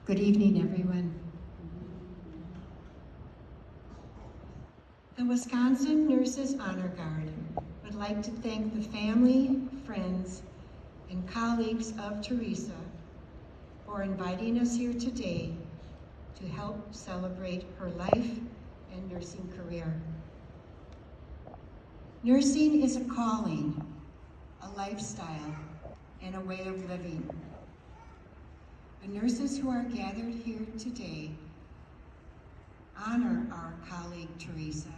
Good evening, everyone. The Wisconsin Nurses Honor Guard would like to thank the family, friends, and colleagues of Teresa for inviting us here today to help celebrate her life and nursing career. Nursing is a calling, a lifestyle, and a way of living. The nurses who are gathered here today honor our colleague Teresa,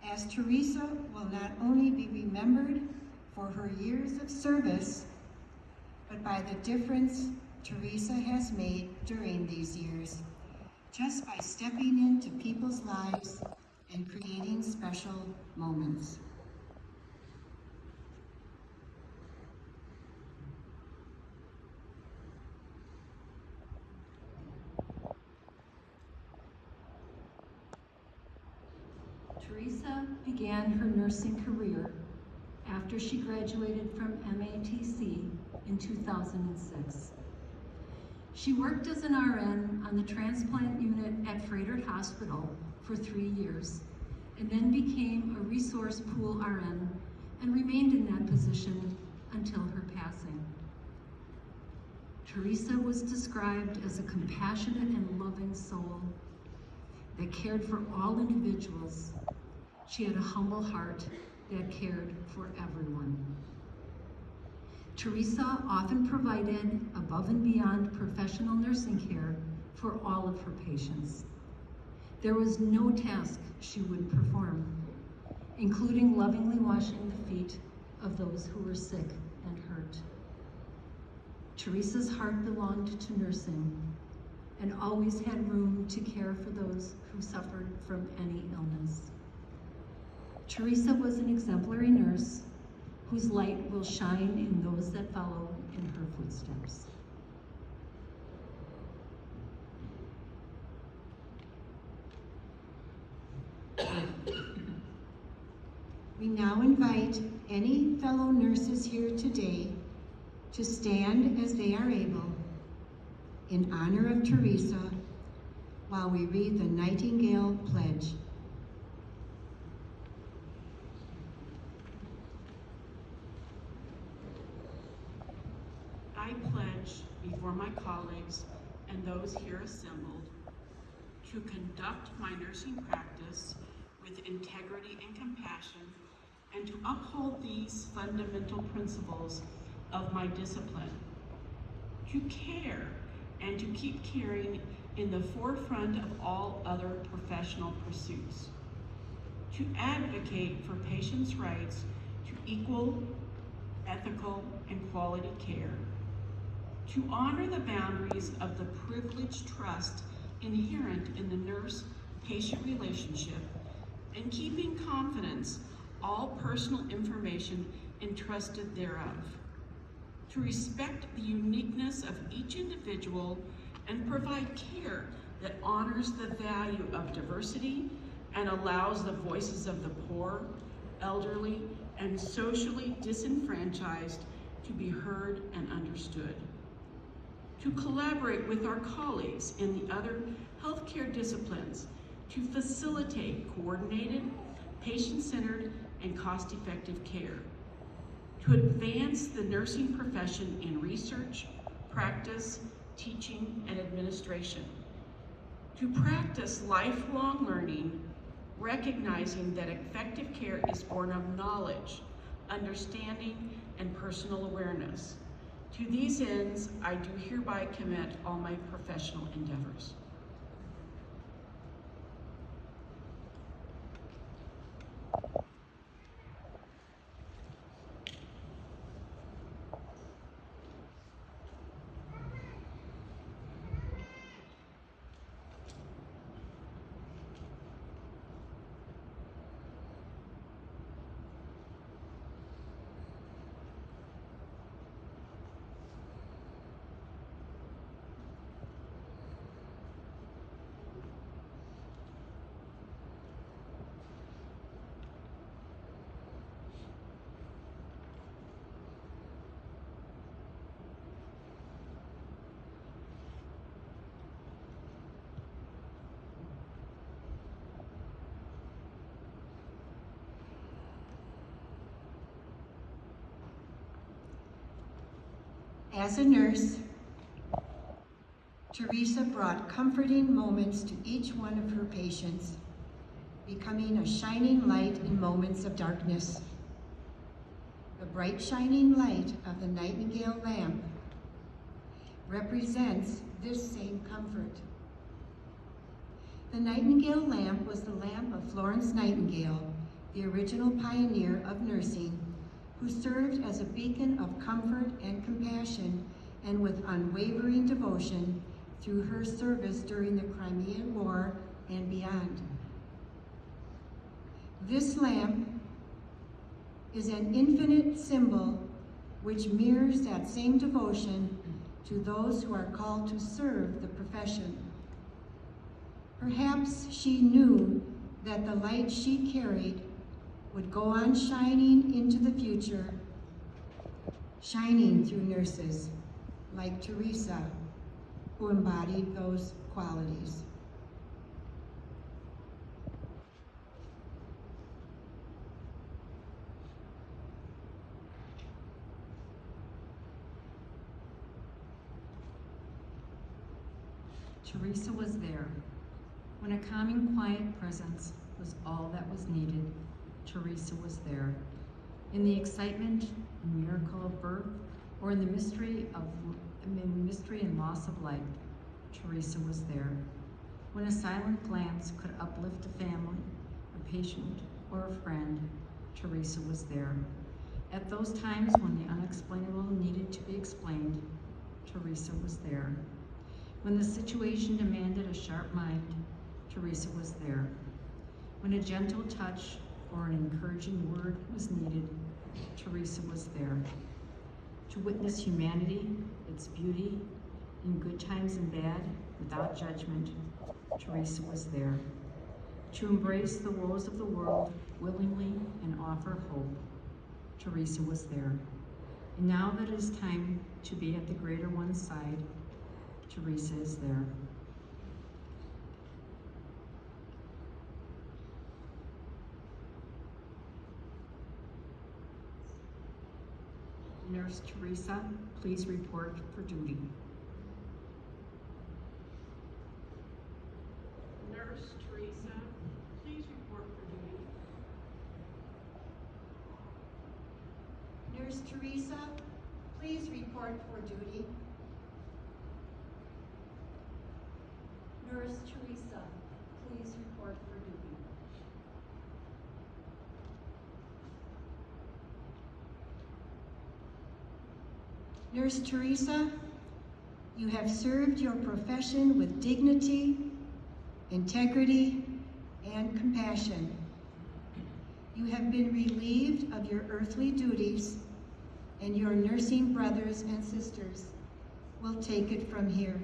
as Teresa will not only be remembered for her years of service, but by the difference Teresa has made during these years, just by stepping into people's lives and creating special moments. Teresa began her nursing career after she graduated from MATC in 2006. She worked as an RN on the transplant unit at Frederick Hospital for 3 years, and then became a resource pool RN and remained in that position until her passing. Teresa was described as a compassionate and loving soul that cared for all individuals. She had a humble heart that cared for everyone. Teresa often provided above and beyond professional nursing care for all of her patients. There was no task she wouldn't perform, including lovingly washing the feet of those who were sick and hurt. Teresa's heart belonged to nursing and always had room to care for those who suffered from any illness. Teresa was an exemplary nurse whose light will shine in those that follow in her footsteps. We now invite any fellow nurses here today to stand as they are able in honor of Teresa while we read the Nightingale Pledge. I pledge before my colleagues and those here assembled to conduct my nursing practice with integrity and compassion, and to uphold these fundamental principles of my discipline, to care and to keep caring in the forefront of all other professional pursuits, to advocate for patients' rights to equal, ethical, and quality care, to honor the boundaries of the privileged trust inherent in the nurse-patient relationship, and keep in confidence all personal information entrusted thereof, to respect the uniqueness of each individual and provide care that honors the value of diversity and allows the voices of the poor, elderly, and socially disenfranchised to be heard and understood, to collaborate with our colleagues in the other healthcare disciplines to facilitate coordinated, patient-centered, and cost-effective care, to advance the nursing profession in research, practice, teaching, and administration, to practice lifelong learning, recognizing that effective care is born of knowledge, understanding, and personal awareness. To these ends, I do hereby commit all my professional endeavors. As a nurse, Teresa brought comforting moments to each one of her patients, becoming a shining light in moments of darkness. The bright shining light of the Nightingale lamp represents this same comfort. The Nightingale lamp was the lamp of Florence Nightingale, the original pioneer of nursing, who served as a beacon of comfort and compassion, and with unwavering devotion through her service during the Crimean War and beyond. This lamp is an infinite symbol which mirrors that same devotion to those who are called to serve the profession. Perhaps she knew that the light she carried would go on shining into the future, shining through nurses like Teresa, who embodied those qualities. Teresa was there. When a calming, quiet presence was all that was needed, Teresa was there. In the excitement and miracle of birth, or in the mystery and loss of life, Teresa was there. When a silent glance could uplift a family, a patient, or a friend, Teresa was there. At those times when the unexplainable needed to be explained, Teresa was there. When the situation demanded a sharp mind, Teresa was there. When a gentle touch or an encouraging word was needed, Teresa was there. To witness humanity, its beauty, in good times and bad, without judgment, Teresa was there. To embrace the woes of the world willingly and offer hope, Teresa was there. And now that it is time to be at the greater one's side, Teresa is there. Nurse Teresa, please report for duty. Nurse Teresa, please report for duty. Nurse Teresa, please report for duty. Nurse Teresa, please report for duty. Nurse Teresa, you have served your profession with dignity, integrity, and compassion. You have been relieved of your earthly duties, and your nursing brothers and sisters will take it from here.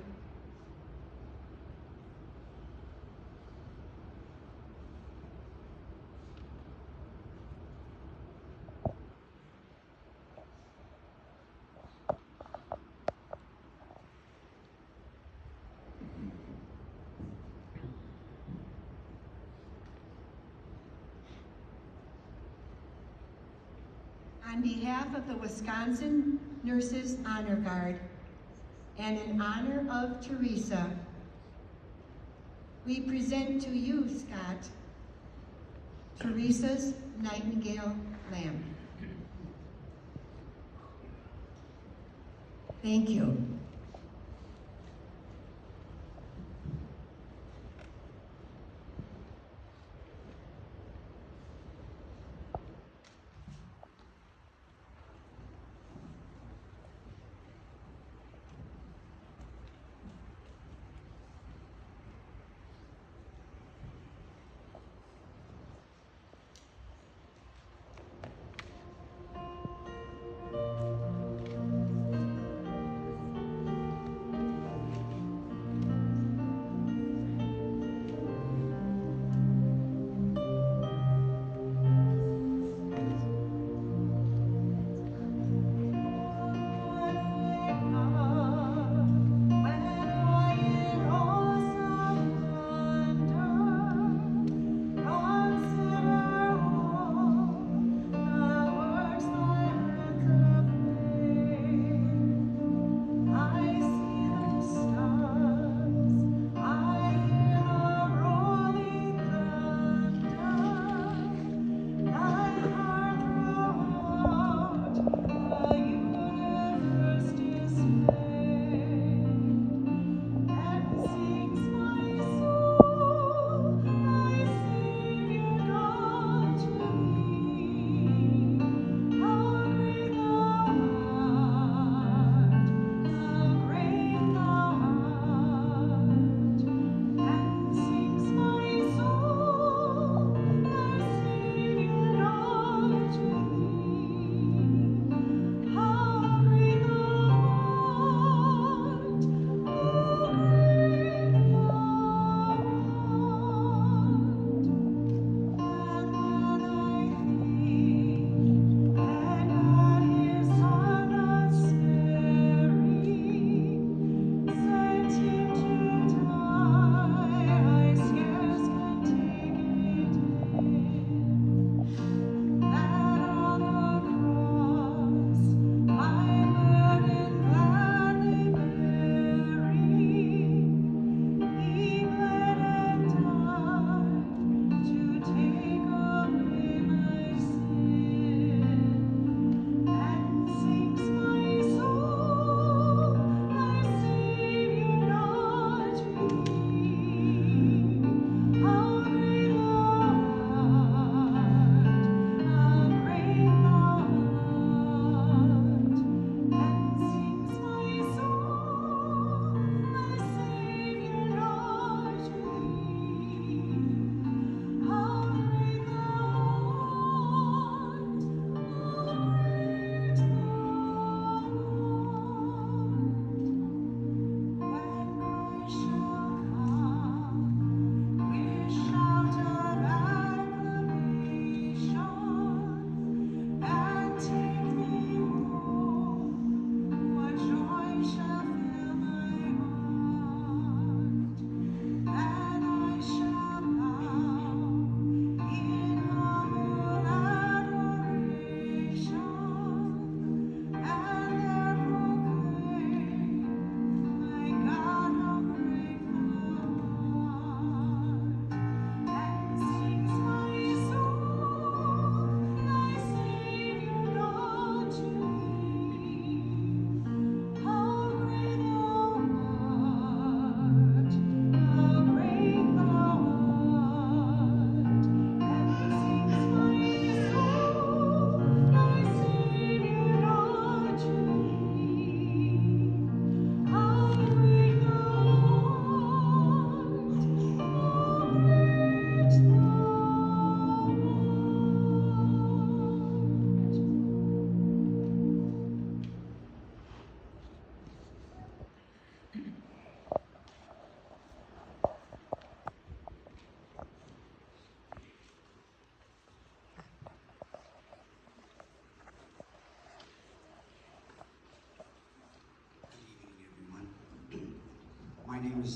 On behalf of the Wisconsin Nurses Honor Guard and in honor of Teresa, we present to you, Scott, Teresa's Nightingale lamp. Thank you.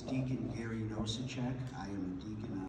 is Deacon Gary Nosacek. I am a deacon